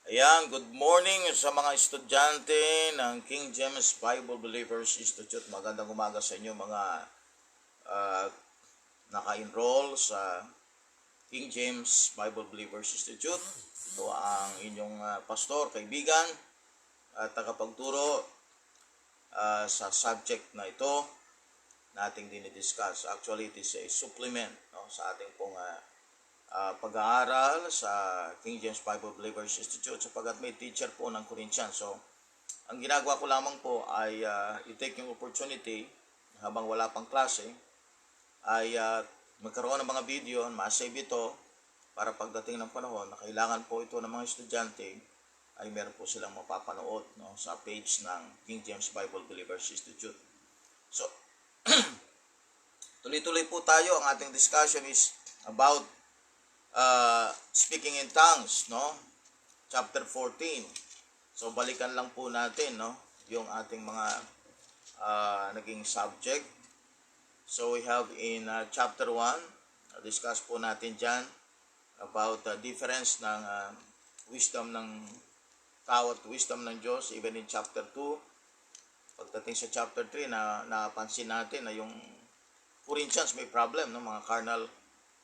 Ayan, good morning sa mga estudyante ng King James Bible Believers Institute. Magandang umaga sa inyo mga uh, naka-enroll sa King James Bible Believers Institute. Ito ang inyong pastor, kaibigan at tagapagturo sa subject na ito nating dinidiscuss. Actually, it is a supplement sa ating pong pag-aaral sa King James Bible Believers Institute sapagkat may teacher po ng Corinthians. So, ang ginagawa ko lamang po ay i-take yung opportunity habang wala pang klase ay magkaroon ng mga video, ma-save ito para pagdating ng panahon na kailangan po ito ng mga estudyante ay meron po silang mapapanood sa page ng King James Bible Believers Institute. So, tuloy-tuloy po tayo. Ang ating discussion is about speaking in tongues, chapter 14. So balikan lang po natin yung ating mga naging subject. So we have in chapter 1, discuss po natin dyan about the difference ng wisdom ng tao at wisdom ng Diyos. Even in chapter 2, pagdating sa chapter 3, napansin natin na yung Corinthians may problem, mga carnal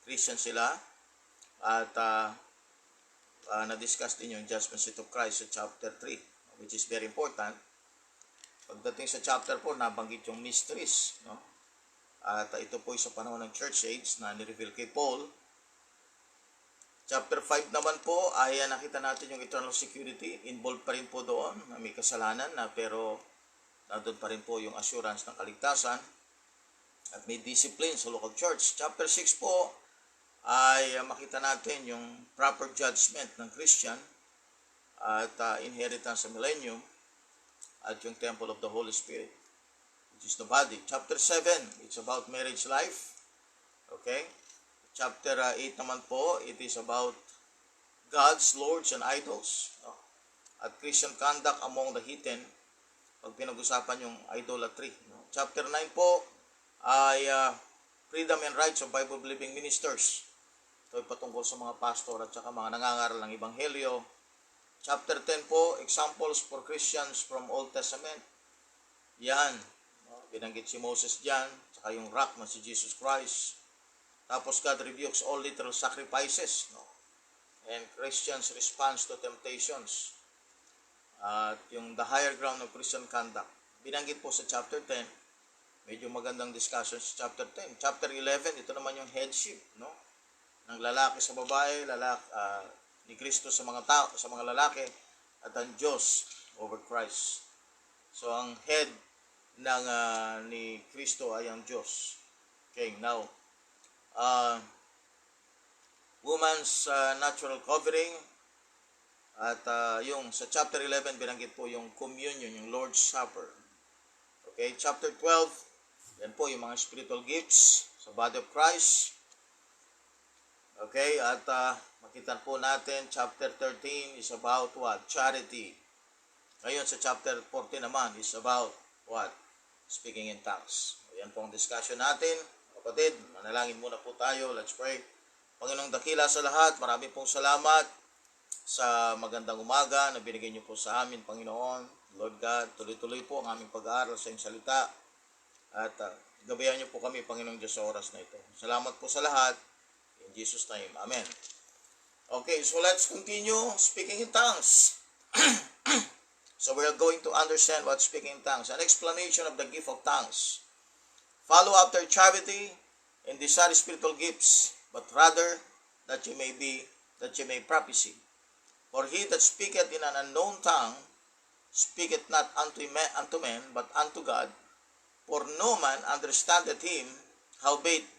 Christian sila. At na-discuss din yung judgment seat of Christ sa chapter 3, which is very important. Pagdating sa chapter 4, nabanggit yung mysteries. At ito po sa panahon ng church age na nireveal kay Paul. Chapter 5 naman po ay nakita natin yung eternal security. Involved pa rin po doon na may kasalanan pero nandun pa rin po yung assurance ng kaligtasan. At may discipline sa local church. Chapter 6 po ay makita natin yung proper judgment ng Christian at inheritance sa millennium at yung temple of the Holy Spirit, which is the body. Chapter 7, it's about marriage life. Okay? Chapter 8 naman po, it is about gods, lords, and idols. At Christian conduct among the heathen, pag pinag-usapan yung idolatry. Chapter 9 po ay freedom and rights of Bible-believing ministers. Ito ay patungkol sa mga pastor at saka mga nangangaral ng Ebanghelyo. Chapter 10 po, examples for Christians from Old Testament. Yan, binanggit si Moses dyan, saka yung rock na si Jesus Christ. Tapos God rebukes all literal sacrifices, and Christians' response to temptations. At yung the higher ground of Christian conduct. Binanggit po sa chapter 10, medyo magandang discussion sa chapter 10. Chapter 11, ito naman yung headship, ng lalaki sa babae, ni Kristo sa mga tao, sa mga lalaki, at ang Diyos over Christ. So ang head ng ni Kristo ay ang Diyos. Okay, now woman's natural covering at yung sa chapter 11 binanggit po yung communion, yung Lord's Supper. Okay, chapter 12, yan po yung mga spiritual gifts sa body of Christ. Okay, at makita po natin, chapter 13 is about what? Charity. Ngayon sa chapter 14 naman is about what? Speaking in tongues. Yan po ang discussion natin. Kapatid, manalangin muna po tayo. Let's pray. Panginoong dakila sa lahat, marami pong salamat sa magandang umaga na binigay niyo po sa amin, Panginoon. Lord God, tuloy-tuloy po ang aming pag-aaral sa iyong salita. At gabayan niyo po kami, Panginoong Diyos, sa oras na ito. Salamat po sa lahat. In Jesus' name, Amen. Okay, so let's continue speaking in tongues. So we are going to understand what speaking in tongues. An explanation of the gift of tongues. Follow after charity and desire spiritual gifts, but rather that you may prophesy. For he that speaketh in an unknown tongue speaketh not unto men, but unto God. For no man understandeth him, howbeit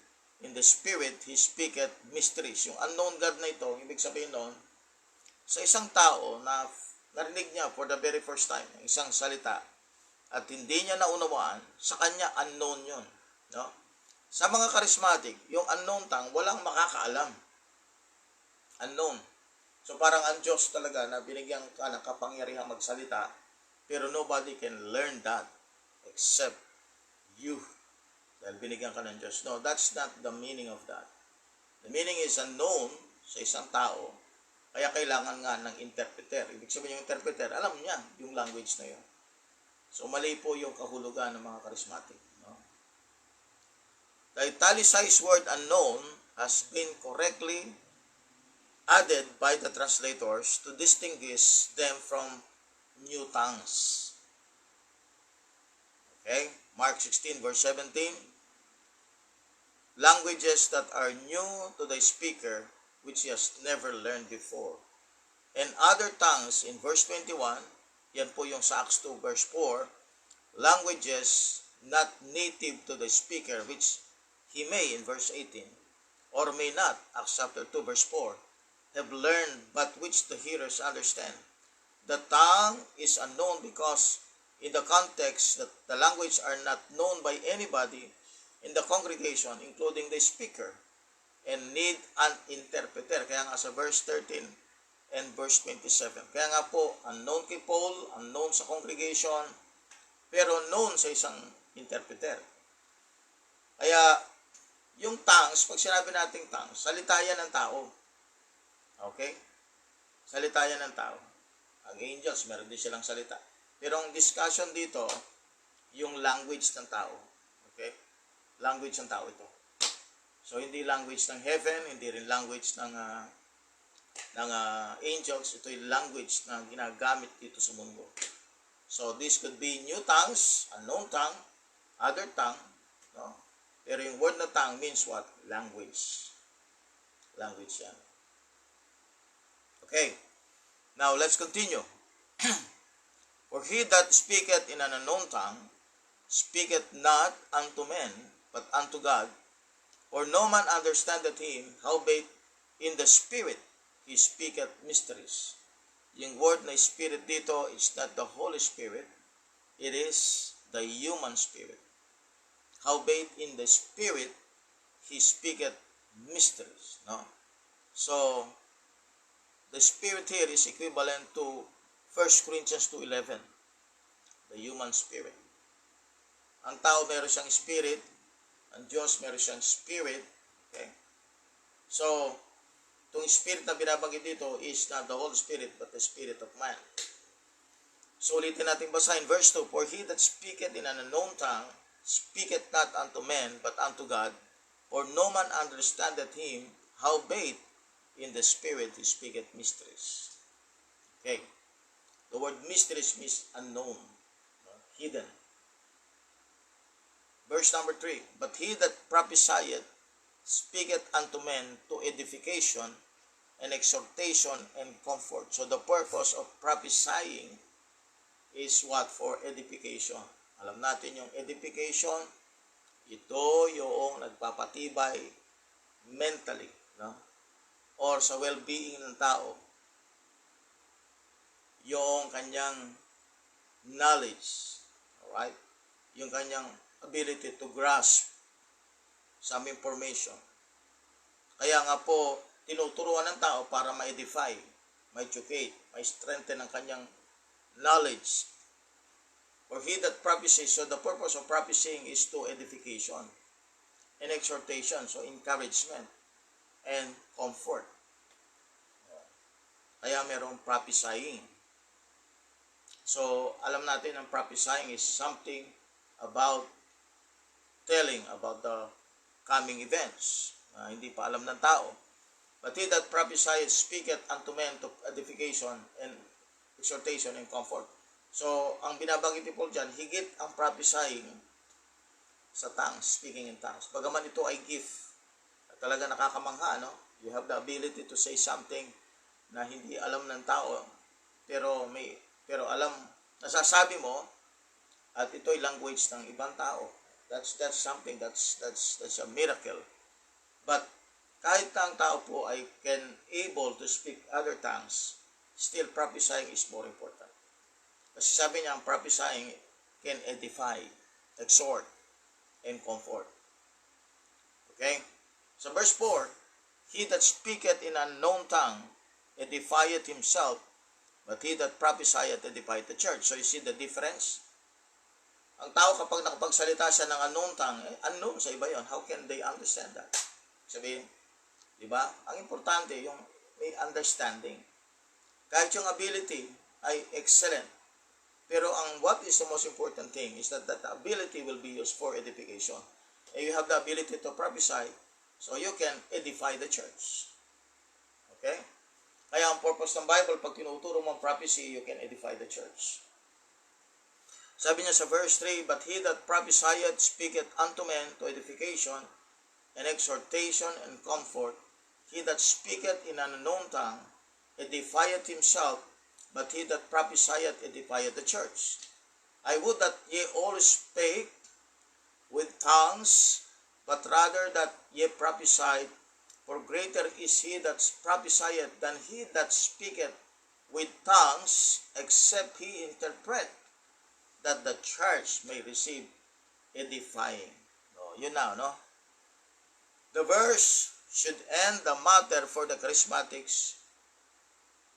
in the Spirit, he speaketh mysteries. Yung unknown God na ito, ibig sabihin nun, sa isang tao na narinig niya for the very first time, isang salita, at hindi niya naunawaan, sa kanya unknown yun. Sa mga charismatic, yung unknown tongue, walang makakaalam. Unknown. So parang ang Diyos talaga na binigyan ka ng kapangyarihang magsalita, pero nobody can learn that except you. Dahil binigyan ka ng Diyos. No, that's not the meaning of that. The meaning is unknown sa isang tao Kaya kailangan nga ng interpreter. Ibig sabihin yung interpreter, alam niya yung language na yun. So mali po yung kahulugan ng mga charismatic. No? The italicized word unknown has been correctly added by the translators to distinguish them from new tongues. Okay? Mark 16 verse 17. Languages that are new to the speaker which he has never learned before. And other tongues in verse 21, yan po yung sa Acts 2 verse 4, languages not native to the speaker which he may in verse 18, or may not, Acts chapter 2 verse 4, have learned but which the hearers understand. The tongue is unknown because in the context that the language are not known by anybody in the congregation, including the speaker, and need an interpreter. Kaya nga sa verse 13 and verse 27. Kaya nga po, unknown kay Paul, unknown sa congregation, pero known sa isang interpreter. Kaya, yung tongues, pag sinabi nating tongues, salita yan ng tao. Okay? Salita yan ng tao. Ang angels, meron din silang salita. Pero ang discussion dito, yung language ng tao. Okay? Language ng tao ito. So, hindi language ng heaven, hindi rin language ng angels. Ito yung language na ginagamit dito sa mundo. So, this could be new tongues, unknown tongue, other tongue. No? Pero yung word na tongue means what? Language. Language yan. Okay. Now, let's continue. For he that speaketh in an unknown tongue, speaketh not unto men, but unto God. For no man understandeth him, howbeit in the Spirit he speaketh mysteries. Yung word na Spirit dito is not the Holy Spirit, it is the human spirit. Howbeit in the Spirit he speaketh mysteries. No? So, the Spirit here is equivalent to 1 Corinthians 2:11, the human spirit. Ang tao meron siyang spirit, ang Diyos meron siyang spirit. Okay? So, itong spirit na binabanggit dito is not the Holy Spirit, but the spirit of man. So, ulitin natin basahin verse 2, For he that speaketh in an unknown tongue, speaketh not unto men, but unto God. For no man understandeth him, howbeit in the Spirit he speaketh mysteries. Okay. The word mysteries means unknown, hidden. Verse number 3, But he that prophesieth speaketh unto men to edification and exhortation and comfort. So the purpose of prophesying is what? For edification. Alam natin yung edification, ito yung nagpapatibay mentally, no? Or sa well-being ng tao. Yung kanyang knowledge, alright? Yung kanyang ability to grasp some information. Kaya nga po, tinuturuan ng tao para ma-edify, ma-educate, ma-strengthen ang kanyang knowledge. For he that prophesies, so the purpose of prophesying is to edification and exhortation, so encouragement and comfort. Kaya merong prophesying. So, alam natin ang prophesying is something about telling about the coming events. Hindi pa alam ng tao. But he that prophesieth speaketh unto men to edification and exhortation and comfort. So, ang binabanggit ni Paul dyan, higit ang prophesying sa tongues, speaking in tongues. Bagaman ito ay gift. Talaga nakakamangha, no? You have the ability to say something na hindi alam ng tao, pero alam, nasasabi mo, at ito'y language ng ibang tao. That's something, that's a miracle. But kahit na ang tao po ay able to speak other tongues, still prophesying is more important. Kasi sabi niya, ang prophesying can edify, exhort, and comfort. Okay? So verse 4, He that speaketh in an unknown tongue edifieth himself, but he that prophesieth edifieth the church. So you see the difference? Ang tao kapag nakapagsalita siya ng unknown tongue, unknown sa iba yon. How can they understand that? Sabihin, di ba? Ang importante, yung may understanding. Kahit yung ability ay excellent. Pero what is the most important thing is that ability will be used for edification. And you have the ability to prophesy, so you can edify the church. Okay? Kaya ang purpose ng Bible, pag tinuturo mo ang prophecy, you can edify the church. Sabi niya sa verse 3, But he that prophesieth speaketh unto men to edification, and exhortation, and comfort. He that speaketh in an unknown tongue edifieth himself, but he that prophesieth edifieth the church. I would that ye all spake with tongues, but rather that ye prophesied, for greater is he that prophesieth than he that speaketh with tongues, except he interpret, that the church may receive edifying. No, yun na, no? The verse should end the matter for the charismatics.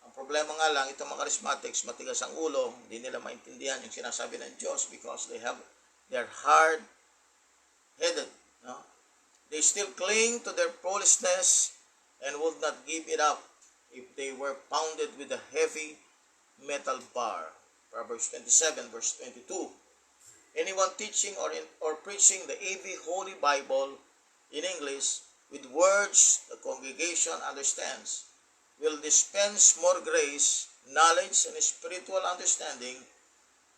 Ang problema nga lang, itong mga charismatics, matigas ang ulo, hindi nila maintindihan yung sinasabi ng Diyos because they're hard-headed. No? They still cling to their foolishness and would not give it up if they were pounded with a heavy metal bar. Proverbs 27, verse 22. Anyone teaching or preaching the AV Holy Bible in English with words the congregation understands will dispense more grace, knowledge, and spiritual understanding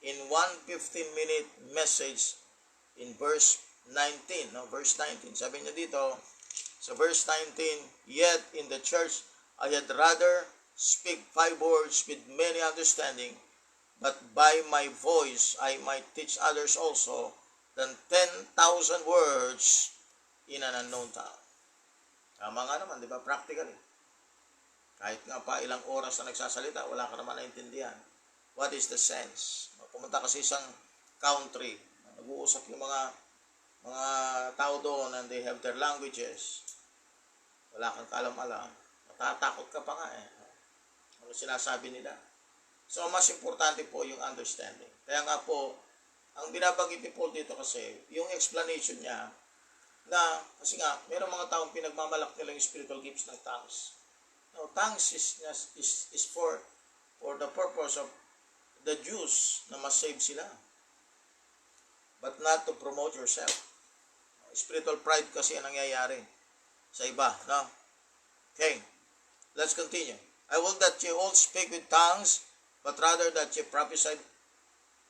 in one 15-minute message in verse 19. No? Verse 19. Sabi niya dito, sa verse 19, Yet in the church I had rather speak 5 words with many understanding, but by my voice I might teach others also, than 10,000 words in an unknown tongue. Tama nga naman, di ba? Practically. Kahit nga pa ilang oras na nagsasalita, wala ka naman naintindihan. What is the sense? Pumunta ka sa isang country, nag-uusap yung mga tao doon and they have their languages. Wala kang kaalam-alam. Matatakot ka pa nga eh. Ano sinasabi nila? So, mas importante po yung understanding. Kaya nga po, ang binabanggit ni Paul dito kasi, yung explanation niya, na, kasi nga, mayroong mga taong pinagmamalak nila yung spiritual gifts ng tongues. No, tongues is for the purpose of the Jews na mas-save sila. But not to promote yourself. Spiritual pride kasi ang nangyayari sa iba. No? Okay, let's continue. I will that ye all speak with tongues, but rather that ye prophesy,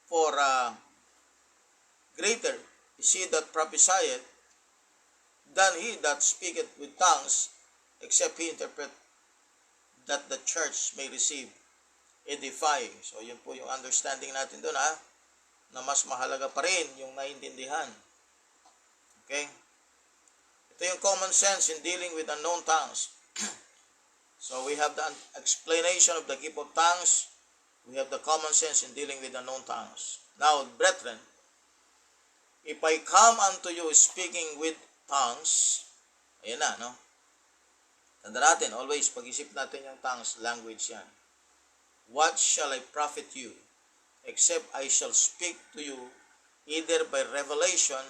for greater is he that prophesieth than he that speaketh with tongues, except he interpret, that the church may receive edifying. So, yun po yung understanding natin doon, na mas mahalaga pa rin yung naintindihan. Okay? Ito yung common sense in dealing with unknown tongues. So, we have the explanation of the gift of tongues. We have the common sense in dealing with unknown tongues. Now, brethren, if I come unto you speaking with tongues, ayan na, no? Tanda natin, always, pag-isip natin yung tongues, language yan. What shall I profit you, except I shall speak to you either by revelation,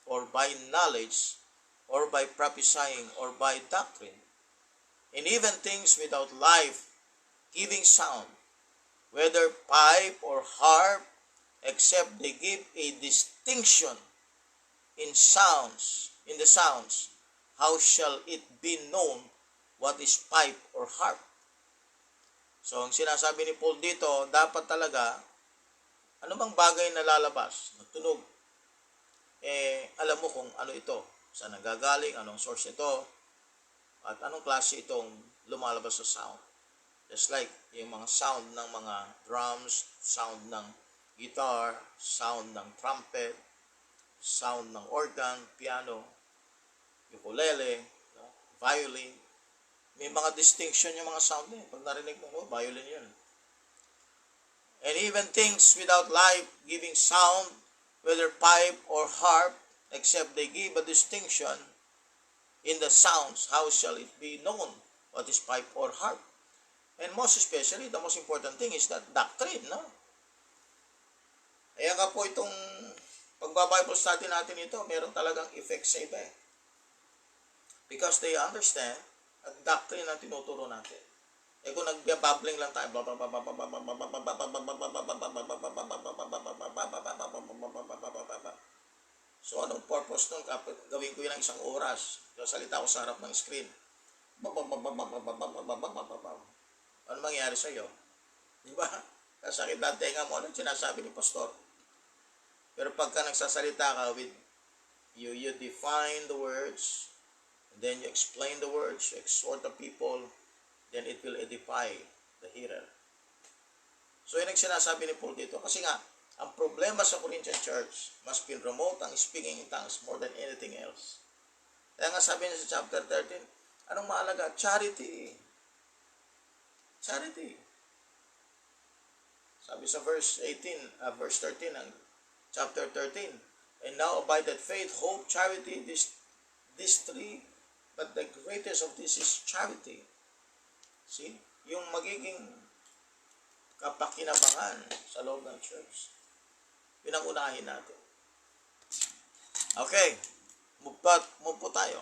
or by knowledge, or by prophesying, or by doctrine, and even things without life, giving sound, whether pipe or harp, except they give a distinction in the sounds, how shall it be known what is pipe or harp? So, ang sinasabi ni Paul dito, dapat talaga, ano bang bagay na lalabas, na tunog, alam mo kung ano ito, saan nanggagaling, anong source ito, at anong klase itong lumalabas sa sound. Just like yung mga sound ng mga drums, sound ng guitar, sound ng trumpet, sound ng organ, piano, ukulele, violin. May mga distinction yung mga sound niya. Pag narinig mo, violin yun. And even things without life giving sound, whether pipe or harp, except they give a distinction in the sounds, how shall it be known what is pipe or harp? And most especially, the most important thing is that doctrine, no? Kaya nga po itong pagbabible study natin ito, meron talagang effect sa iba eh. Because they understand at doctrine ang tinuturo natin. Eh kung nagbabbling lang tayo, so anong purpose nun? Gawin ko yun ng 1 oras. Salita ko sa harap ng screen. Ano mangyayari sa'yo? Di ba? Kasakit na tenga mo, anong sinasabi ni pastor? Pero pagka nagsasalita ka with you define the words, and then you explain the words, you exhort the people, then it will edify the hearer. So yun ang sinasabi ni Paul dito. Kasi nga, ang problema sa Corinthian church must be promote ang speaking in tongues more than anything else. Kaya nga sabi niya sa chapter 13, anong mahalaga? Charity. Charity. Sabi sa verse 13 ng chapter 13, and now abideth faith, hope, charity, these three, but the greatest of this is charity. See? Yung magiging kapakinabangan sa loob ng church. Yun ang unahin natin. Okay. Move po tayo.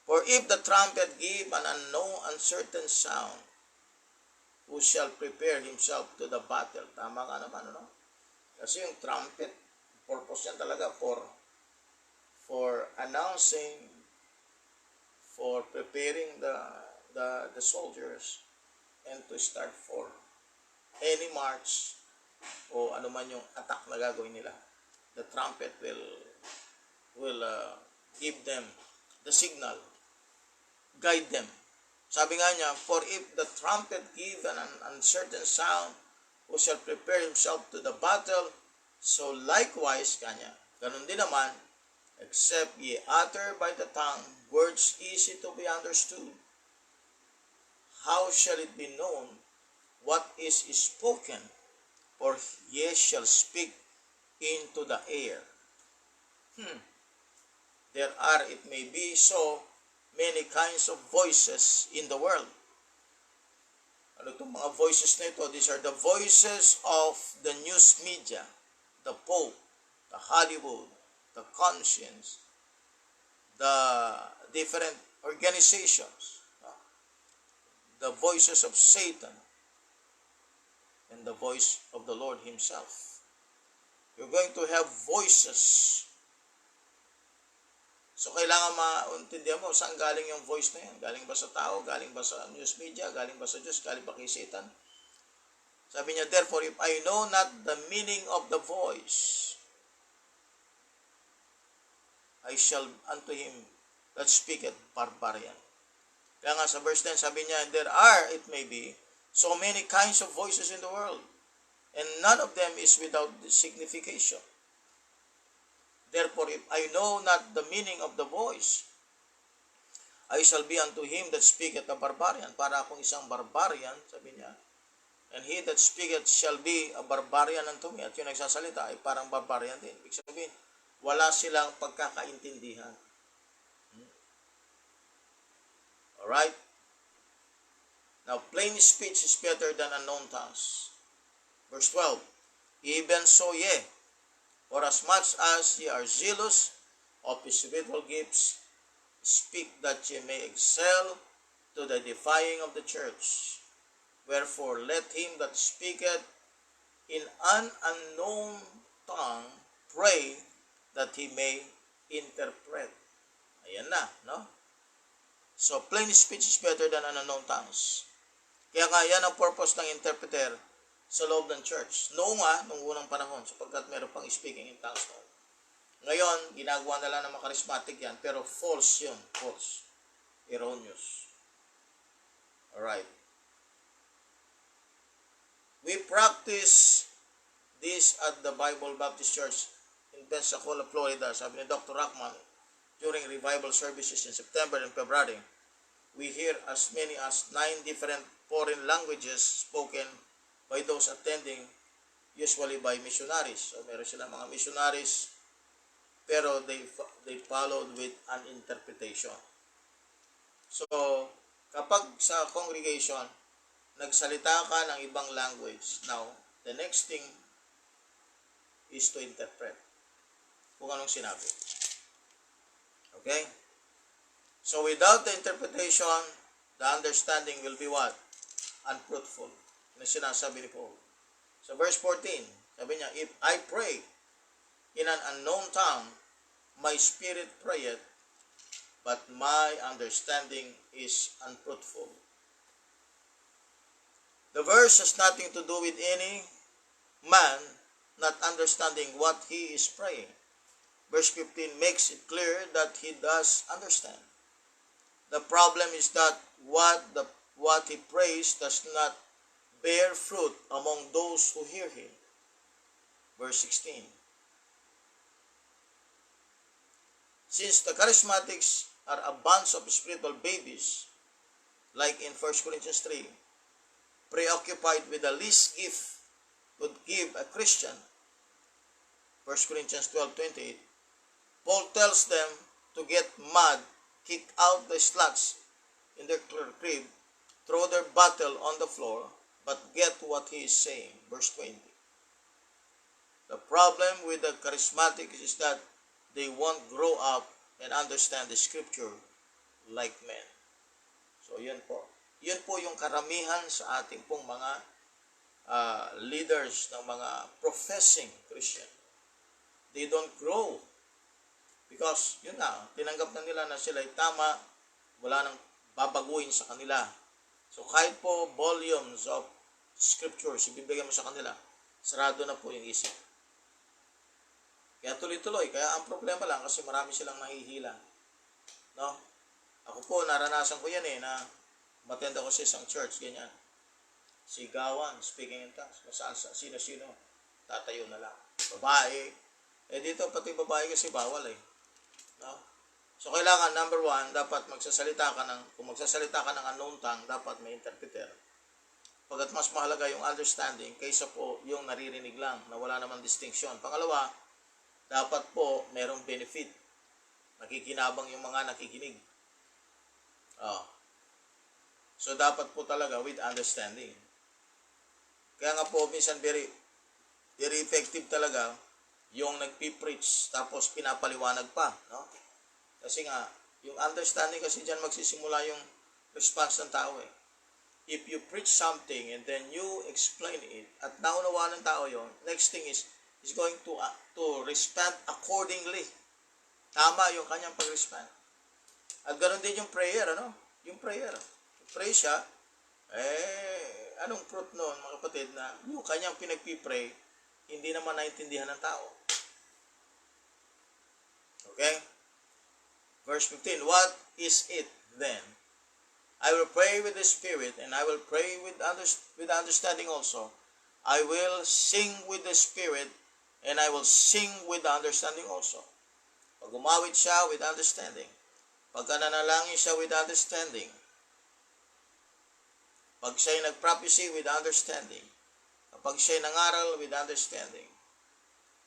For if the trumpet give an unknown, uncertain sound, who shall prepare himself to the battle? Tama ka naman, ano? Kasi yung trumpet, purpose yan talaga for announcing, for preparing the soldiers, and to start for any march o ano man yung attack na gagawin nila. The trumpet will give them the signal, guide them. Sabi nga niya, for if the trumpet give an uncertain sound, who shall prepare himself to the battle, so likewise, kanya, ganun din naman, except ye utter by the tongue words easy to be understood, how shall it be known what is spoken? For ye shall speak into the air. There are, it may be so, many kinds of voices in the world. Ano itong mga voices na ito? These are the voices of the news media, the Pope, the Hollywood, the conscience, the different organizations, the voices of Satan, and the voice of the Lord Himself. You're going to have voices. So, kailangan maintindihan mo saan galing yung voice na yan. Galing ba sa tao? Galing ba sa news media? Galing ba sa Diyos? Galing ba kay Satan? Sabi niya, therefore, if I know not the meaning of the voice, I shall unto him that speaketh barbarian. Kaya nga sa verse 10, sabi niya, there are, it may be, so many kinds of voices in the world, and none of them is without signification. Therefore, if I know not the meaning of the voice, I shall be unto him that speaketh a barbarian. Para akong isang barbarian, sabi niya. And he that speaketh shall be a barbarian unto me. At yung nagsasalita ay parang barbarian din. Ibig sabihin, wala silang pagkakaintindihan. Alright? Now, plain speech is better than unknown tongues. Verse 12, even so ye, for as much as ye are zealous of spiritual gifts, speak that ye may excel to the edifying of the church. Wherefore, let him that speaketh in an unknown tongue pray that he may interpret. Ayan na, no? So, plain speech is better than unknown tongues. Kaya nga, yan ang purpose ng interpreter sa loob ng church. Noong unang panahon, sapagkat meron pang speaking in tongues noon. Ngayon, ginagawa na lang ng mga charismatic yan, pero false yun. False. Erroneous. Alright. We practice this at the Bible Baptist Church in Pensacola, Florida. Sabi ni Dr. Rockman, during revival services in September and February, we hear as many as 9 different foreign languages spoken by those attending, usually by missionaries. So, meron sila mga missionaries, pero they followed with an interpretation. So, kapag sa congregation, nagsalita ka ng ibang language, now, the next thing is to interpret kung anong sinabi. Okay? So without the interpretation, the understanding will be what? Unfruitful. Na sinasabi ni Paul. So verse 14, sabi niya, if I pray in an unknown tongue, my spirit prayeth, but my understanding is unfruitful. The verse has nothing to do with any man not understanding what he is praying. Verse 15 makes it clear that he does understand. The problem is that what he prays does not bear fruit among those who hear him. Verse 16. Since the charismatics are a bunch of spiritual babies, like in 1 Corinthians 3, preoccupied with the least gift could give a Christian, 1 Corinthians 12:28, Paul tells them to get mad, kick out the slugs in their crib, throw their bottle on the floor, but get what he is saying. Verse 20. The problem with the charismatics is that they won't grow up and understand the scripture like men. So yun po. Yun po yung karamihan sa ating pong mga leaders ng mga professing Christian. They don't grow. Because, yun na, tinanggap na nila na sila ay tama, wala nang babaguhin sa kanila. So, kahit po volumes of scriptures, ibibigay mo sa kanila, sarado na po yung isip. Kaya tuloy-tuloy, kaya ang problema lang kasi marami silang nahihila. No? Ako po, naranasan ko yan na matend ako sa isang church, ganyan. Sigawan, speaking in tongues, sino-sino, tatayo na lang. Babae, dito pati babae kasi bawal No? So, kailangan, number one, dapat magsasalita ka kung magsasalita ka ng unknown tongue, dapat may interpreter. Pagkat mas mahalaga yung understanding kaysa po yung naririnig lang na wala namang distinction. Pangalawa, dapat po merong benefit. Nakikinabang yung mga nakikinig. So, dapat po talaga with understanding. Kaya nga po, minsan very effective talaga yung nagpipreach tapos pinapaliwanag pa, no? Kasi nga, yung understanding kasi dyan magsisimula yung response ng tao If you preach something and then you explain it at naunawa ng tao yon, next thing is going to respond accordingly. Tama yung kanyang pag-respond. At ganoon din yung prayer, Yung prayer. Pray siya, anong fruit noon, mga kapatid, na yung kanyang pinagpipray, hindi naman naintindihan ng tao. Okay? Verse 15, what is it then? I will pray with the Spirit, and I will pray with understanding also. I will sing with the Spirit, and I will sing with the understanding also. Pag umawit siya with understanding, pagka nanalangin siya with understanding, pag siya'y nag-prophecy with understanding, kapag siya'y nangaral with understanding.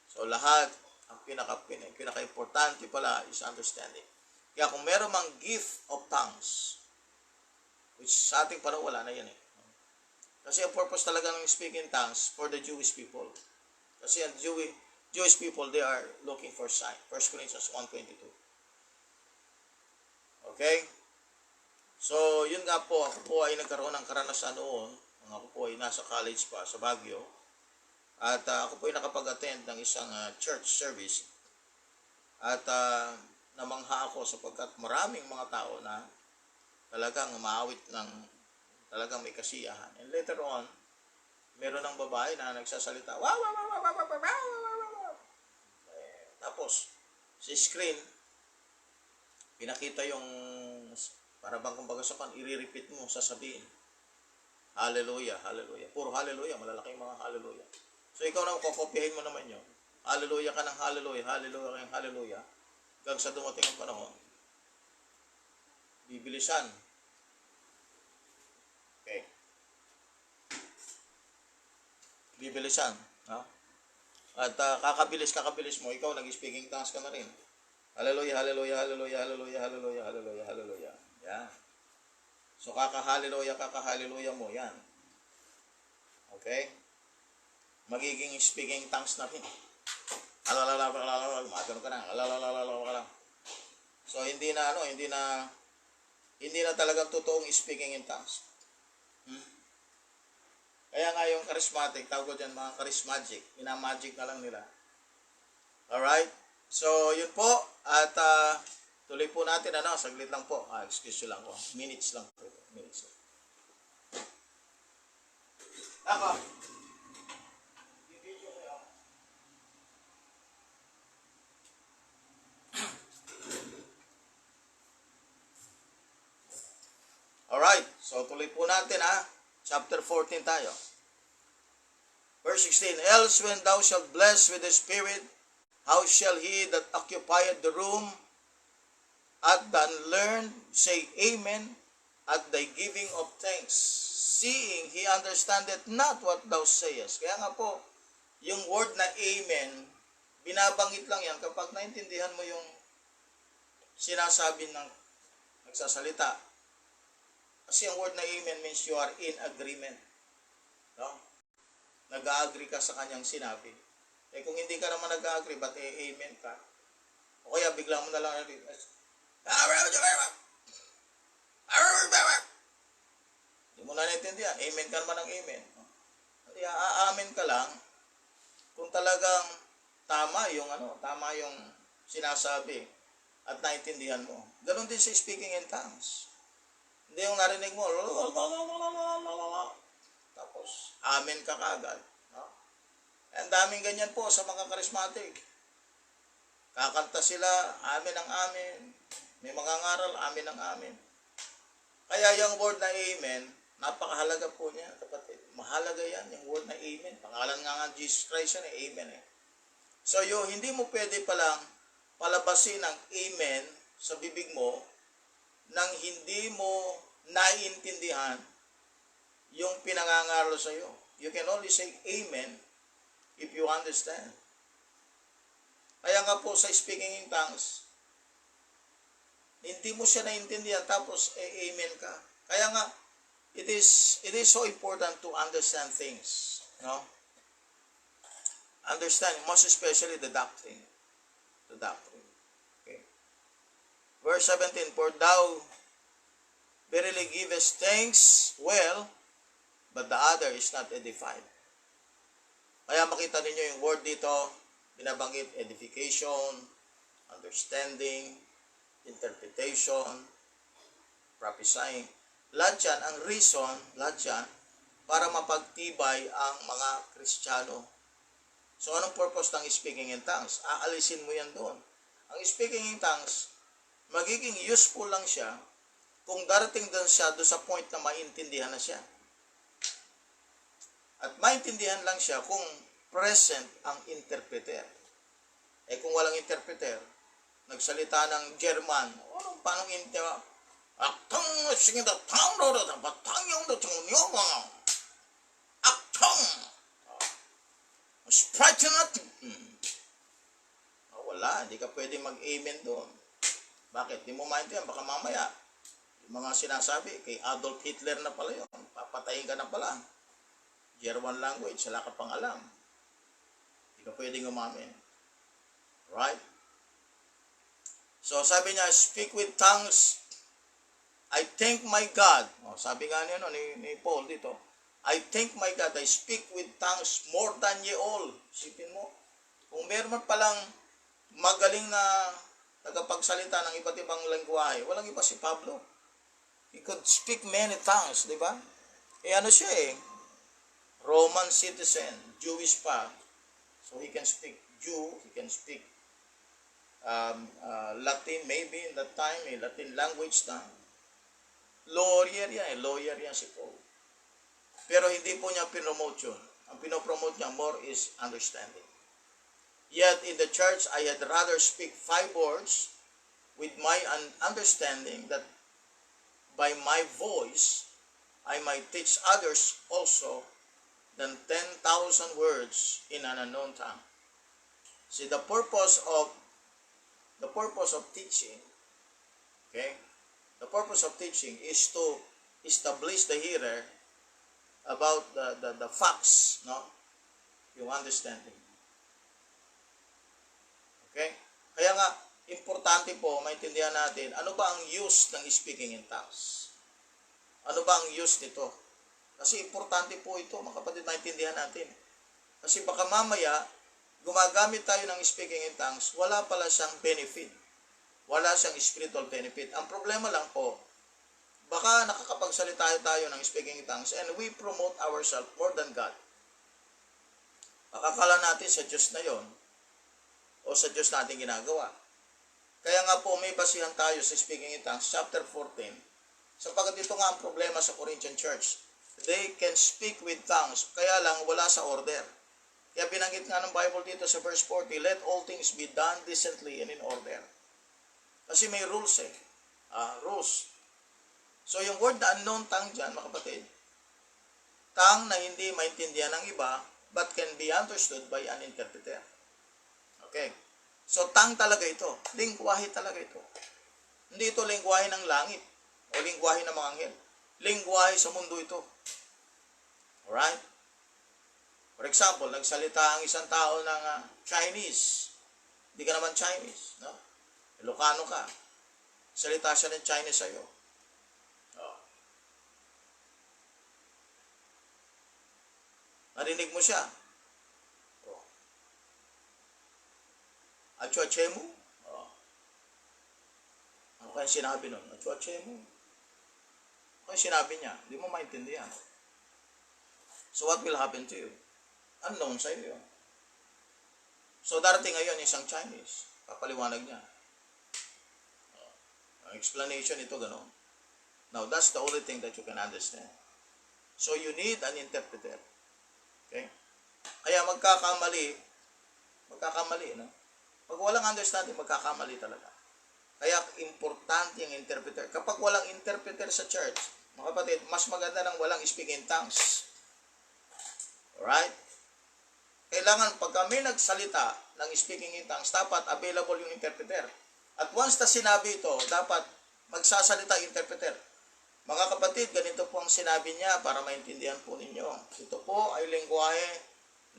So lahat, ang pinaka-importante pala is understanding. Kaya kung meron mang gift of tongues, which sa ating panahon wala na yan Kasi ang purpose talaga ng speaking tongues for the Jewish people. Kasi ang Jewish people, they are looking for sign. 1 Corinthians 1:22. Okay? So, yun nga po, ako po ay nagkaroon ng karanasan noon. Ako po ay nasa college pa sa Baguio. At ako po ay nakapag-attend ng isang church service. At namangha ako sapagkat maraming mga tao na talagang umaawit ng talagang may kasiyahan. And later on, meron ng babae na nagsasalita, wow, wow, wow, wow, wow, wow, wow, wow. Tapos, sa screen, pinakita yung, para bang kumbaga sa i-repeat mo, sasabihin, hallelujah, hallelujah. Puro hallelujah, malalaking mga hallelujah. So, ikaw na kokopyahin mo naman yun. Hallelujah ka ng hallelujah, hallelujah ka ng hallelujah. Hanggang sa dumating ang panahon, bibilisan. Okay. Bibilisan. No? At kakabilis mo, ikaw nag-speaking tongues ka na rin. Hallelujah, hallelujah, hallelujah, hallelujah, hallelujah, hallelujah, hallelujah. Yan. So, kaka-hallelujah mo, yan. Okay? Magiging speaking tongues na rin. Magano ka na. So, hindi na hindi na talagang totoong speaking in tongues. Kaya nga yung charismatic, tawag ko dyan mga charismatic, minamagic na lang nila. Alright? So, yun po. At tuloy po natin, saglit lang po. Excuse lang po. Minutes lang po. Minutes lang. Ako. Alright. So, tuloy po natin Chapter 14 tayo. Verse 16, else when thou shalt bless with the Spirit, how shall he that occupieth the room at the unlearned say Amen at thy giving of thanks, seeing he understandeth not what thou sayest. Kaya nga po, yung word na Amen, binabanggit lang yan kapag naintindihan mo yung sinasabi ng nagsasalita. Kasi ang word na Amen means you are in agreement. No? Nag-agree ka sa kanyang sinabi. Kung hindi ka naman nag-agree, ba't amen ka? O kaya bigla mo na lang hindi mo na naintindihan. Amen ka naman ng amen. Hindi, aamin ka lang kung talagang tama yung sinasabi at naintindihan mo. Ganon din sa speaking in tongues. Hindi yung narinig mo, tapos, amen ka kagad. No? Ang daming ganyan po sa mga charismatic. Kakanta sila, amen ang amen. May mga ngaral, amen ang amen. Kaya yung word na amen, napakahalaga po niya, kapatid. Mahalaga yan, yung word na amen. Pangalan nga Jesus Christ yan, amen . So, hindi mo pwede palang palabasin ang amen sa bibig mo nang hindi mo naiintindihan yung pinangangaral sa iyo. You can only say amen if you understand. Kaya nga po sa speaking in tongues, hindi mo siya naintindihan tapos amen ka. Kaya nga, it is so important to understand things. No? Understand, most especially the doctrine. The doctrine. Okay. Verse 17, for thou verily givest thanks well, but the other is not edified. Kaya makita ninyo yung word dito, binabanggit edification, understanding, interpretation, prophesying. Lahat yan, ang reason, lahat yan, para mapagtibay ang mga Kristiyano. So, anong purpose ng speaking in tongues? Aalisin mo yan doon. Ang speaking in tongues, magiging useful lang siya kung darating doon siya doon sa point na maintindihan na siya. At maintindihan lang siya kung present ang interpreter. Kung walang interpreter, nagsalita ng German, paano intindihan? Aktong singin da tang do da batang yung da tong niyo mga aktong sprite natin. Wala, hindi ka pwede mag-amen doon. Bakit? Di mo maintindihan, baka mamaya yung mga sinasabi kay Adolf Hitler na pala yun, papatayin ka na pala. German language, wala ka pang alam. Hindi ka pwedeng umamin. Right? So, sabi niya, speak with tongues. I thank my God. Sabi nga niya ni Paul dito, I thank my God, I speak with tongues more than ye all. Isipin mo, kung meron palang magaling na tagapagsalita ng iba't ibang lengguwahe, walang iba si Pablo. He could speak many tongues, di ba? Ano siya Roman citizen, Jewish pa. So he can speak Jew, he can speak Latin maybe in that time, Latin language na. Lawyer yan si Paul. Pero hindi po niya pinopromote yun. Ang pinopromote niya more is understanding. Yet in the church, I had rather speak 5 words with my understanding that by my voice, I might teach others also than 10,000 words in an unknown tongue. See, the purpose of teaching, okay? The purpose of teaching is to establish the hearer about the facts, no? Yung understanding. Okay? Kaya nga, importante po maintindihan natin, ano ba ang use ng speaking in tongues? Ano ba ang use nito? Kasi importante po ito, mga kapatid, maintindihan natin. Kasi baka mamaya, gumagamit tayo ng speaking in tongues, wala pala siyang benefit. Wala siyang spiritual benefit. Ang problema lang po, baka nakakapagsalita tayo ng speaking in tongues and we promote ourselves more than God. Akakala natin sa Diyos na yon o sa Diyos natin ginagawa. Kaya nga po may basihan tayo sa speaking in tongues, chapter 14, sapagkat ito nga ang problema sa Corinthian church. They can speak with tongues, kaya lang wala sa order. Kaya binanggit nga ng Bible dito sa verse 40, let all things be done decently and in order. Kasi may rules rules. So yung word na unknown tongue dyan, mga kapatid, tongue na hindi maintindihan ng iba, but can be understood by an interpreter. Okay. So tongue talaga ito. Lingwahe talaga ito. Hindi ito lingwahe ng langit o lingwahe ng mga anghel. Lingwahe sa mundo ito. Alright? For example, nagsalita ang isang tao ng Chinese. Hindi ka naman Chinese. No? Ilocano ka. Salita siya ng Chinese sa'yo. Oh. Narinig mo siya. Oh. Achuachemu? Oh. Ano kaya sinabi nun? Achuachemu? Ano kaya sinabi niya? Hindi mo maintindihan. So what will happen to you? Unknown sa iyo. So darating ngayon isang Chinese. Papaliwanag niya. Ang explanation ito gano'n. Now that's the only thing that you can understand. So you need an interpreter. Okay? Kaya magkakamali, no? Pag walang understanding, magkakamali talaga. Kaya importante yung interpreter. Kapag walang interpreter sa church, mga kapatid, mas maganda nang walang speaking tongues. Alright? Kailangan pag kami nagsalita ng speaking in tongues, dapat available yung interpreter. At once na sinabi ito, dapat magsasalita yung interpreter. Mga kapatid, ganito po ang sinabi niya para maintindihan po ninyo. Ito po ay lengguwahe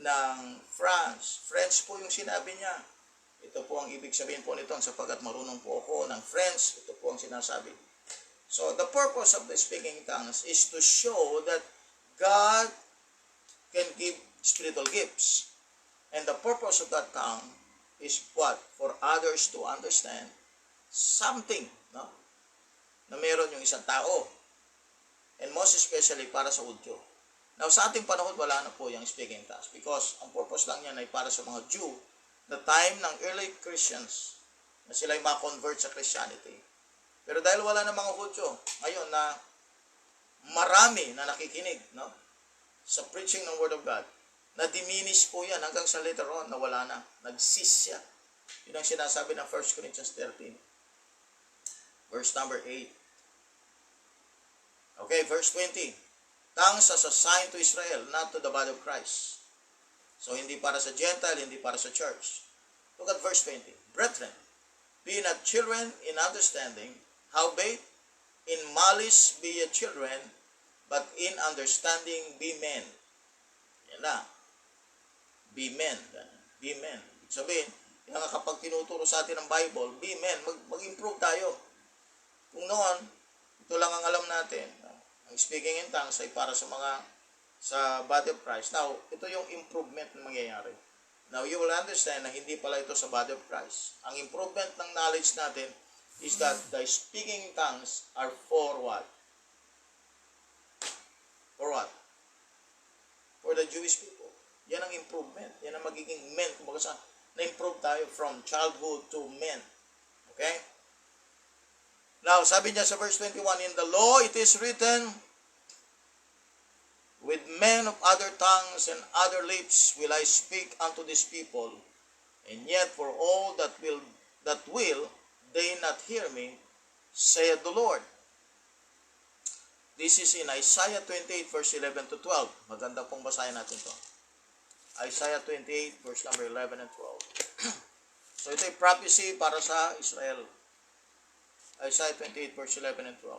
ng France. French po yung sinabi niya. Ito po ang ibig sabihin po nito sapagkat marunong po ako ng French. Ito po ang sinasabi. So the purpose of the speaking in tongues is to show that God can give spiritual gifts. And the purpose of that tongue is what? For others to understand something, no? Na meron yung isang tao. And most especially para sa Hudyo. Now sa ating panahon wala na po yung speaking tongues because ang purpose lang yan ay para sa mga Jew, the time ng early Christians na sila ay ma-convert sa Christianity. Pero dahil wala na mga Hudyo, ngayon na marami na nakikinig, no? Sa preaching ng Word of God, na-diminish po yan hanggang sa later on na wala na. Nag-cease siya. Yun ang sinasabi ng 1 Corinthians 13. Verse number 8. Okay, verse 20. Tongues as a sign to Israel, not to the body of Christ. So, hindi para sa Gentile, hindi para sa church. Look at verse 20. Brethren, be not children in understanding, howbeit in malice be ye children, but in understanding be men. Yan na. Be men. Be men. Ibig sabihin, yan nga kapag tinuturo sa atin ng Bible, be men. Mag-improve tayo. Kung noon, ito lang ang alam natin. Ang speaking in tongues ay para sa body of Christ. Now, ito yung improvement na mangyayari. Now, you will understand na hindi pala ito sa body of Christ. Ang improvement ng knowledge natin is that the speaking in tongues are for what? For what? For the Jewish people. Yan ang improvement. Yan ang magiging men. Kumbaga sa, na-improve tayo from childhood to men. Okay? Now, sabi niya sa verse 21, in the law it is written, with men of other tongues and other lips will I speak unto this people, and yet for all that will they not hear me, saith the Lord. This is in Isaiah 28 verse 11 to 12. Maganda pong basahin natin to. Isaiah 28 verse number 11 and 12. So ito ay prophecy para sa Israel. Isaiah 28 verse 11 and 12.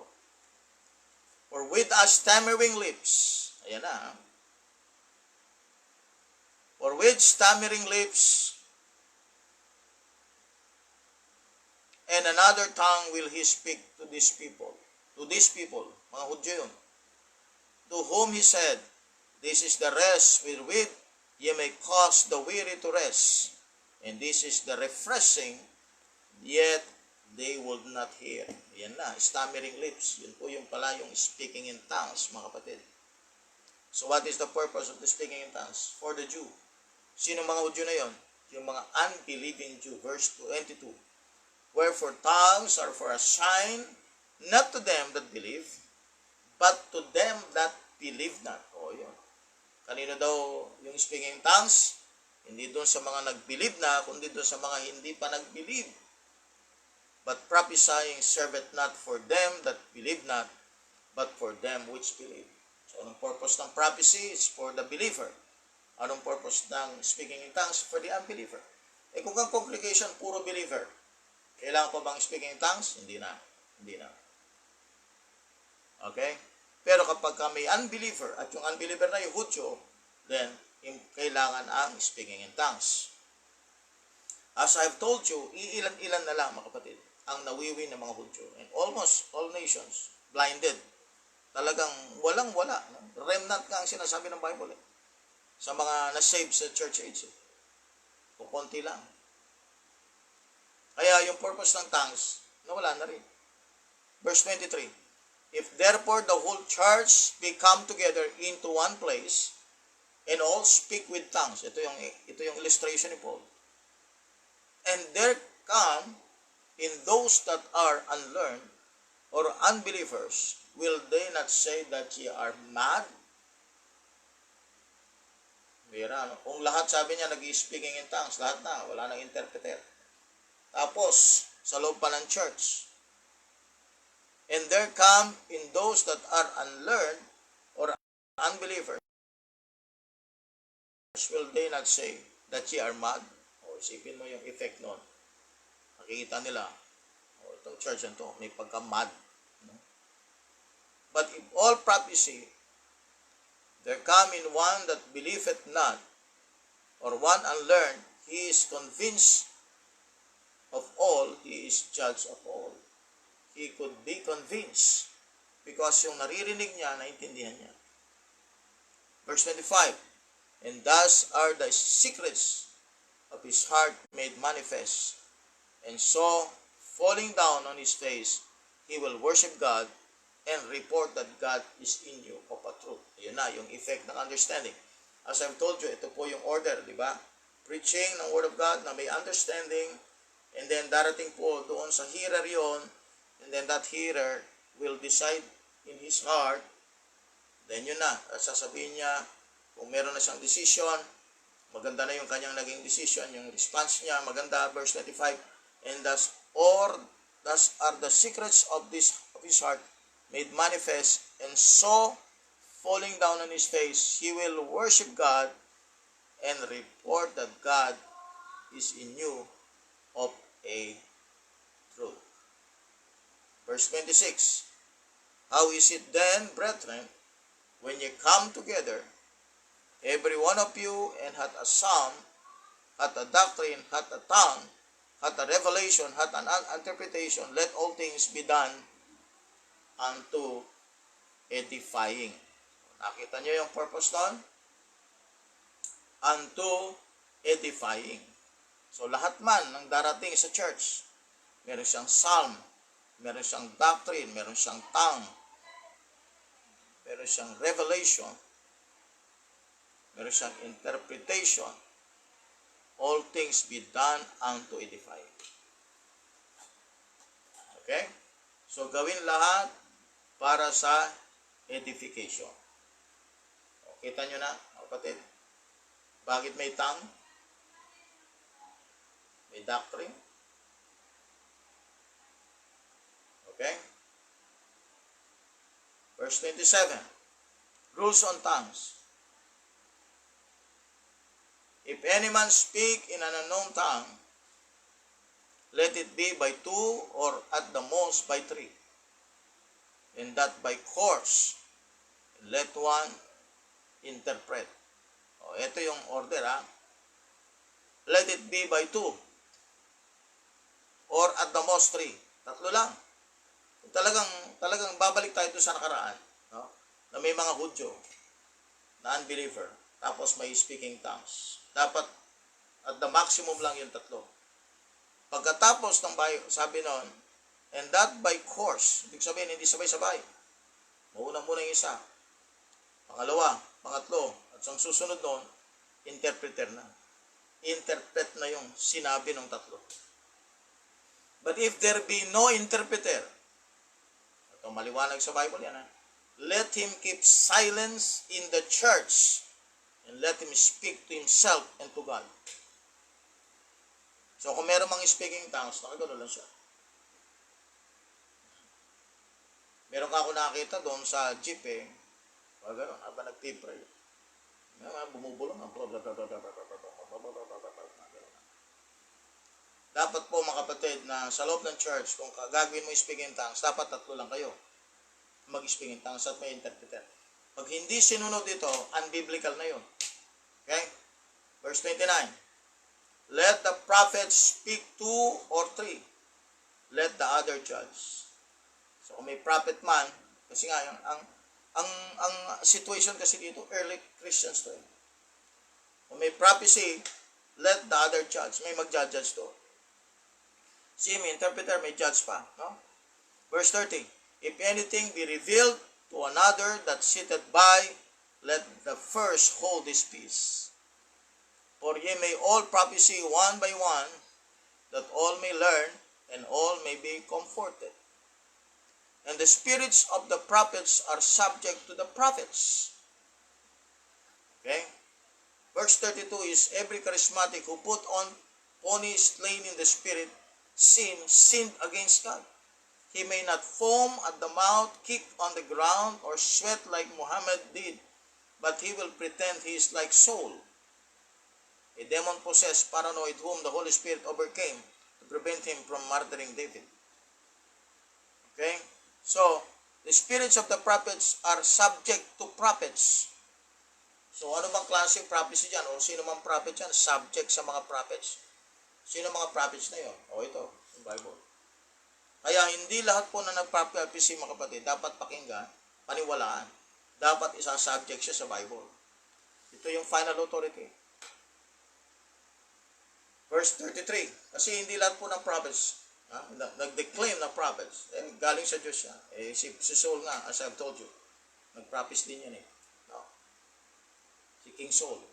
For with a stammering lips, ayan na, for with stammering lips And another tongue will he speak to these people. To these people, mga Hudyo yun. To whom he said, this is the rest wherewith ye may cause the weary to rest. And this is the refreshing, yet they would not hear. Yan na, stammering lips. Yun po yung pala yung speaking in tongues, mga kapatid. So what is the purpose of the speaking in tongues? For the Jew. Sino mga Hudyo na yon? Yung mga unbelieving Jew. Verse 22. Wherefore tongues are for a sign, not to them that believe, but to them that believe not. O yun. Kanino daw yung speaking in tongues? Hindi doon sa mga nag-believe na, kundi doon sa mga hindi pa nag-believe. But prophesying serveth not for them that believe not, but for them which believe. So, anong purpose ng prophecy? It's for the believer. Anong purpose ng speaking in tongues? For the unbeliever. Eh kung ang congregation, puro believer, kailangan pa bang speaking in tongues? Hindi na. Hindi na. Okay? Pero kapag may unbeliever, at yung unbeliever na yung Hudyo, then kailangan ang speaking in tongues. As I've told you, iilan-ilan na lang, mga kapatid, ang nawiwi ng mga Hudyo. And almost all nations, blinded. Talagang walang-wala. Remnant nga ang sinasabi ng Bible. Sa mga na-save sa church age. Kukunti lang. Kaya yung purpose ng tongues, nawala na rin. Verse 23. If therefore the whole church be come together into one place, and all speak with tongues. Ito yung illustration ni Paul. And there come in those that are unlearned or unbelievers, will they not say that ye are mad? Mira, no? Kung lahat sabi niya nag-speaking in tongues, lahat na, wala nang interpreter. Tapos, sa loob pa ng church. And there come in those that are unlearned or unbelievers, will they not say that ye are mad? O, isipin mo yung effect nun. Nakikita nila, o, itong church na to, may pagka-mad. No? But if all prophecy, there come in one that believeth not, or one unlearned, he is convinced of all, he is judge of all. He could be convinced because yung naririnig niya, naintindihan niya. Verse 25, and thus are the secrets of his heart made manifest, and so, falling down on his face, he will worship God and report that God is in you of a truth. Yun na, yung effect ng understanding. As I've told you, ito po yung order, di ba? Preaching ng Word of God na may understanding, and then darating po doon sa hearer yon, and then that hearer will decide in his heart, then yun na, sasabihin niya, kung meron na siyang decision, maganda na yung kanyang naging decision, yung response niya, maganda, verse 25, and thus are the secrets of his heart made manifest, and so, falling down on his face, he will worship God and report that God is in you of a truth. Verse 26, how is it then, brethren, when ye come together, every one of you, and hath a psalm, hath a doctrine, hath a tongue, hath a revelation, hath an interpretation, let all things be done unto edifying. Nakita niyo yung purpose doon? Unto edifying. So lahat man ng darating sa church, meron siyang psalm, meron siyang doctrine, meron siyang tongue, meron siyang revelation, meron siyang interpretation, all things be done unto edifying. Okay? So gawin lahat para sa edification. O, kita nyo na, kapatid? Bakit may tongue? May doctrine? Okay? Verse 27. Rules on tongues. If any man speak in an unknown tongue, let it be by 2 or at the most by 3. And that by course, let one interpret. O, ito yung order, ha? Let it be by 2 or at the most 3. Tatlo lang. Talagang babalik tayo sa nakaraan, no? Na may mga Hudyo na unbeliever, tapos may speaking tongues. Dapat at the maximum lang yung tatlo. Pagkatapos ng sabi noon, and that by course, ibig sabihin hindi sabay-sabay. Mauna muna yung isa, pangalawa, pangatlo, at ang susunod noon, interpreter na. Interpret na yung sinabi ng tatlo. But if there be no interpreter, ito maliwanag sa Bible yan, let him keep silence in the church and let him speak to himself and to God. So kung meron mga speaking tongues, nakagano lang siya. Meron ka ako nakakita doon sa jeep gano'n, habang nag-pray. Bumubulong ang dapat po mga kapatid na sa loob ng church, kung gagawin mo speaking tongues, dapat tatlo lang kayo mag-speaking tongues at may interpreter. Pag hindi sinunod ito, unbiblical na yun. Okay? Verse 29. Let the prophets speak 2 or 3. Let the other judge. So kung may prophet man, kasi nga ang situation kasi dito, early Christians to. Kung may prophecy, let the other judge. May mag-judge to. See, may interpreter, may judge pa. No? Verse 30. If anything be revealed to another that sitteth by, let the first hold his peace. For ye may all prophesy one by one, that all may learn, and all may be comforted. And the spirits of the prophets are subject to the prophets. Okay? Verse 32 is, every charismatic who put on pony slain in the spirit, sinned against God. He may not foam at the mouth, kick on the ground, or sweat like Muhammad did, but he will pretend he is like Saul, a demon-possessed paranoid whom the Holy Spirit overcame to prevent him from murdering David. Okay? So, the spirits of the prophets are subject to prophets. So, ano bang klaseng prophecy dyan? O sino mang prophet dyan? Subject sa mga prophets. Sino mga prophets na yun? O ito, yung Bible. Kaya hindi lahat po na nagprophecy mga kapatid, dapat pakinggan, paniwalaan. Dapat isa-subject siya sa Bible. Ito yung final authority. Verse 33. Kasi hindi lahat po ng prophets, nag-declaim na prophets. Galing sa Diyos siya. Si Saul nga, as I've told you, nag-prophecy din yan . No? Si King Saul.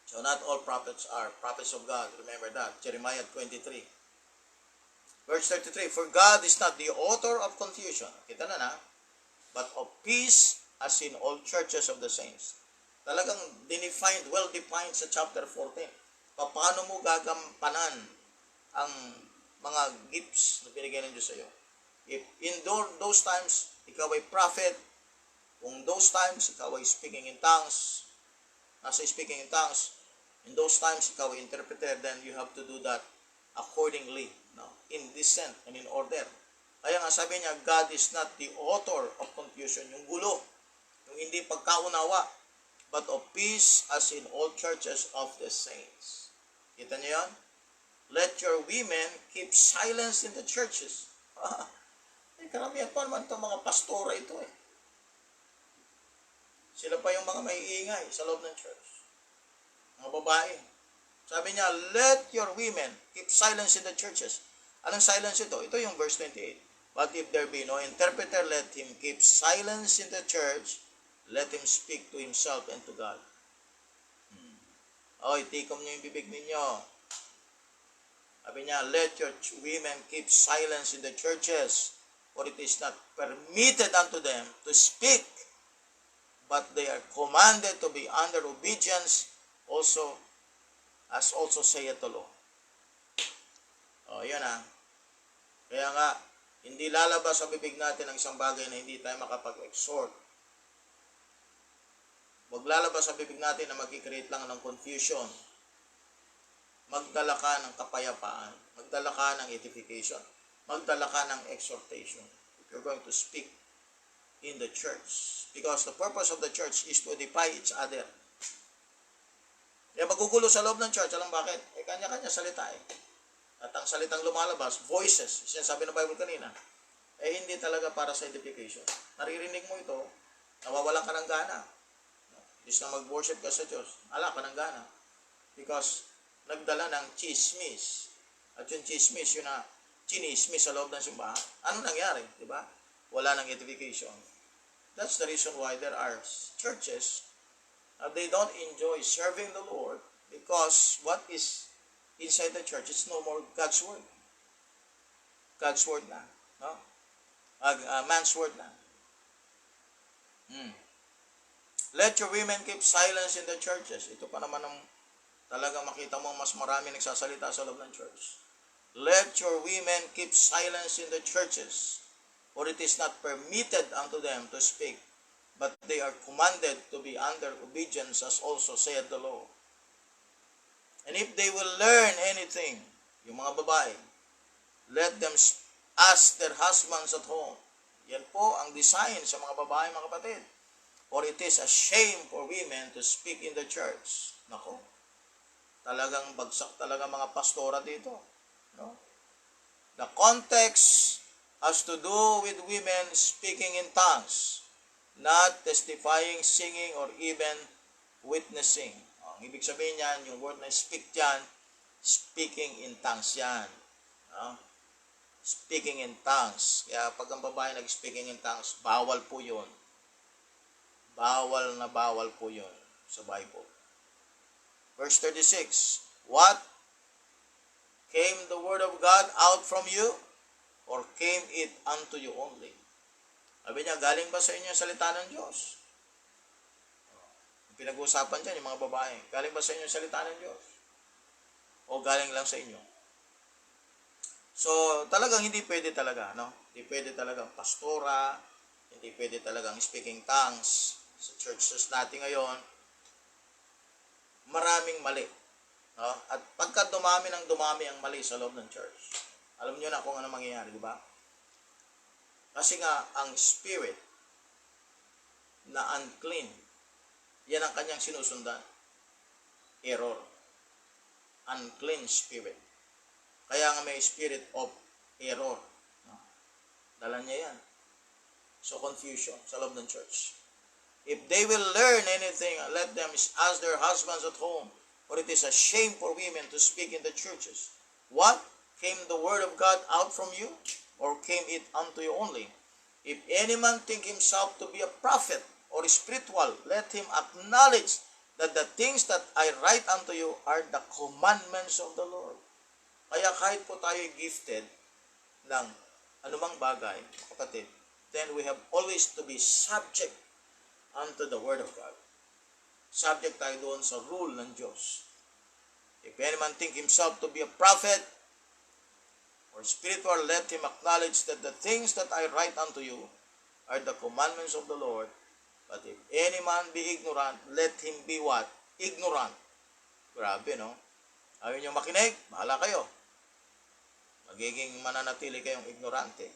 So not all prophets are prophets of God. Remember that. Jeremiah 23. Verse 33, for God is not the author of confusion. Kita na but of peace, as in all churches of the saints. Talagang well-defined sa chapter 14. Paano mo gagampanan ang mga gifts na binigay ng Diyos sa iyo? If in those times, ikaw ay prophet, kung those times, ikaw ay speaking in tongues, nasa speaking in tongues, in those times, ikaw ay interpreter, then you have to do that accordingly, no? In descent and in order. Kaya nga sabi niya, God is not the author of confusion, yung gulo, yung hindi pagkaunawa, but of peace, as in all churches of the saints. Kita niyo yan? Let your women keep silence in the churches. Karamihan pa naman itong mga pastora ito . Sila pa yung mga maiingay sa loob ng church. Mga babae. Sabi niya, let your women keep silence in the churches. Anong silence ito? Ito yung verse 28. But if there be no interpreter, let him keep silence in the church. Let him speak to himself and to God. Tikom niyo yung bibig ninyo. Sabi niya, let your women keep silence in the churches, for it is not permitted unto them to speak, but they are commanded to be under obedience, as also saith the law. Yan . Kaya nga, hindi lalabas sa bibig natin ang isang bagay na hindi tayo makapag-exhort. Huwag lalabas sa bibig natin na mag-create lang ng confusion. Magdala ka ng kapayapaan. Magdala ka ng edification. Magdala ka ng exhortation. If you're going to speak in the church. Because the purpose of the church is to edify each other. Kaya magugulo sa loob ng church. Alam bakit? Kanya-kanya salita . At ang salitang lumalabas, voices, sinasabi ng Bible kanina, hindi talaga para sa edification. Naririnig mo ito, nawawalan ka ng gana. Imbis na mag-worship ka sa Diyos, ala ka ng gana. Because nagdala ng chismis. At yung chismis, yun na chinismis sa loob ng simbahan. Ano nangyari? Diba? Wala ng edification. That's the reason why there are churches they don't enjoy serving the Lord because what is inside the church is no more God's word. God's word na. No? Man's word na. Let your women keep silence in the churches. Ito pa naman ang talagang makita mo mas marami nagsasalita sa loob ng church. Let your women keep silence in the churches, for it is not permitted unto them to speak, but they are commanded to be under obedience, as also saith the law. And if they will learn anything, yung mga babae, let them ask their husbands at home. Yan po ang design sa mga babae, mga kapatid. For it is a shame for women to speak in the church. Nako, talagang bagsak talaga mga pastora dito. No? The context has to do with women speaking in tongues, not testifying, singing, or even witnessing. Ang ibig sabihin yan, yung word na speak yan, speaking in tongues yan. No? Speaking in tongues. Kaya pag ang babae nag-speaking in tongues, bawal po yun. Bawal na bawal po yun sa Bible. Verse 36, what? Came the word of God out from you? Or came it unto you only? Sabi niya, galing ba sa inyo ang salita ng Diyos? Pinag-uusapan dyan yung mga babae. Galing ba sa inyo ang salita ng Diyos? O galing lang sa inyo? So, talagang hindi pwede talaga, no? Hindi pwede talagang pastora, hindi pwede talagang speaking tongues. Sa churches natin ngayon, maraming mali. No? At pagka dumami ng dumami ang mali sa loob ng church, alam niyo na kung ano mangyayari, di ba? Kasi nga, ang spirit na unclean, yan ang kanyang sinusundan. Error. Unclean spirit. Kaya nga may spirit of error. No? Dala niya yan. So, confusion sa loob ng church. If they will learn anything, let them ask their husbands at home, for it is a shame for women to speak in the churches. What? Came the word of God out from you? Or came it unto you only? If any man think himself to be a prophet or spiritual, let him acknowledge that the things that I write unto you are the commandments of the Lord. Kaya kahit po tayo gifted ng anumang bagay, kapatid, then we have always to be subject unto the Word of God. Subject tayo doon sa rule ng Diyos. If any man think himself to be a prophet or spiritual, let him acknowledge that the things that I write unto you are the commandments of the Lord. But if any man be ignorant, let him be what? Ignorant. Grabe, no? Ayaw nyo makinig? Bahala kayo. Magiging mananatili kayong ignorante.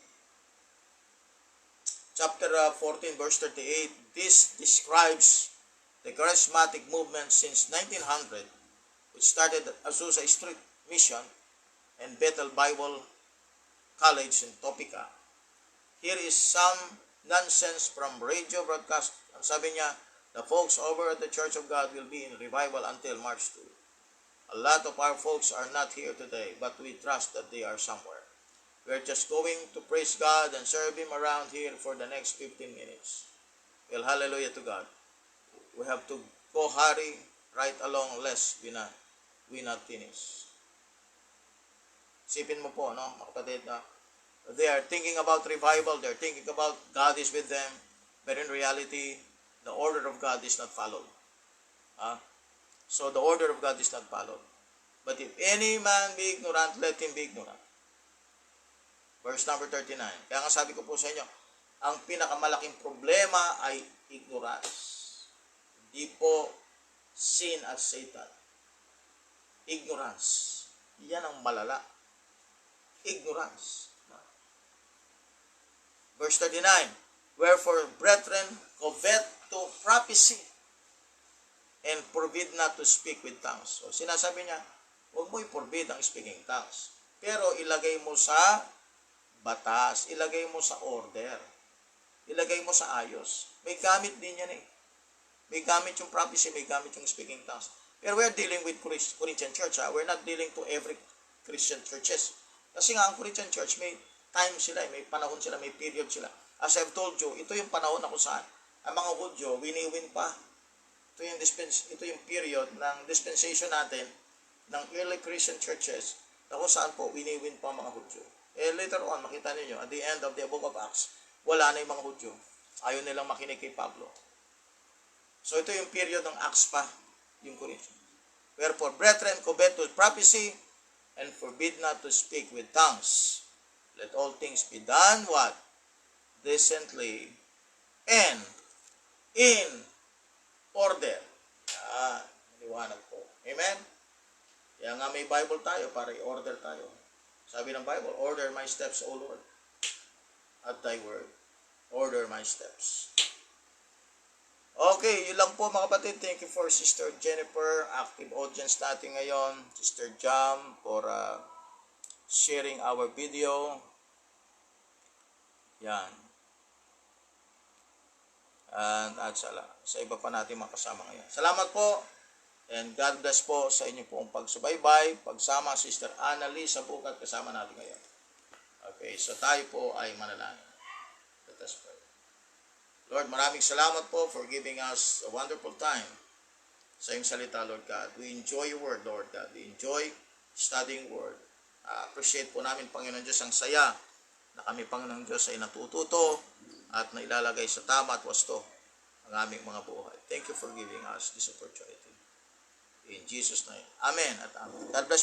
Chapter 14, verse 38, this describes the charismatic movement since 1900, which started at Azusa Street Mission and Bethel Bible College in Topeka. Here is some nonsense from radio broadcast. Ang sabi niya, the folks over at the Church of God will be in revival until March 2. A lot of our folks are not here today, but we trust that they are somewhere. We're just going to praise God and serve Him around here for the next 15 minutes. Well, hallelujah to God. We have to go hurry right along lest we not finish. Sipin mo po, no, mga kapatid, na they are thinking about revival, they're thinking about God is with them, but in reality, the order of God is not followed. So the order of God is not followed. But if any man be ignorant, let him be ignorant. Verse number 39. Kaya nga sabi ko po sa inyo, ang pinakamalaking problema ay ignorance. Hindi po sin at Satan. Ignorance. Yan ang malala. Ignorance. Verse 39. Wherefore, brethren, covet to prophecy and forbid not to speak with tongues. So, sinasabi niya, huwag mo i-forbid ang speaking tongues. Pero ilagay mo sa batas, ilagay mo sa order, ilagay mo sa ayos. May gamit din yan eh. May gamit yung prophecy, may gamit yung speaking tongues. Pero we're dealing with Corinthian church. We're not dealing to every Christian churches. Kasi nga ang Corinthian church, may time sila, may panahon sila, may period sila. As I've told you, ito yung panahon na kung saan ang mga Hudyo, wini-win pa. Ito yung period ng dispensation natin ng early Christian churches na kung saan po wini-win pa ang mga Hudyo. Later on, makita niyo at the end of the book of Acts, wala na yung mga Hudyo. Ayaw nilang makinig kay Pablo. So ito yung period ng Acts pa, yung Corinthian. Wherefore, brethren, covet to prophecy, and forbid not to speak with tongues. Let all things be done, what? Decently, and in order. Yan, maliwanag po. Amen? Kaya nga may Bible tayo para i-order tayo. Sabi ng Bible, order my steps, O Lord. At thy word, order my steps. Okay, yun lang po mga kapatid. Thank you for Sister Jennifer, active audience natin ngayon. Sister Jam for sharing our video. Yan. At sa iba pa natin mga kasama ngayon. Salamat po. And God bless po sa inyo pong pagsubaybay. Pagsama Sister Annalise sa bukat kasama natin ngayon. Okay, so tayo po ay manalangin. Let us pray. Lord, maraming salamat po for giving us a wonderful time sa iyong salita, Lord God. We enjoy your word, Lord God. We enjoy studying word. Appreciate po namin, Panginoon Diyos, ang saya na kami, Panginoon Diyos, ay natututo at nailalagay sa tama at wasto ang aming mga buhay. Thank you for giving us this opportunity. In Jesus' name. Amen at amen. God bless.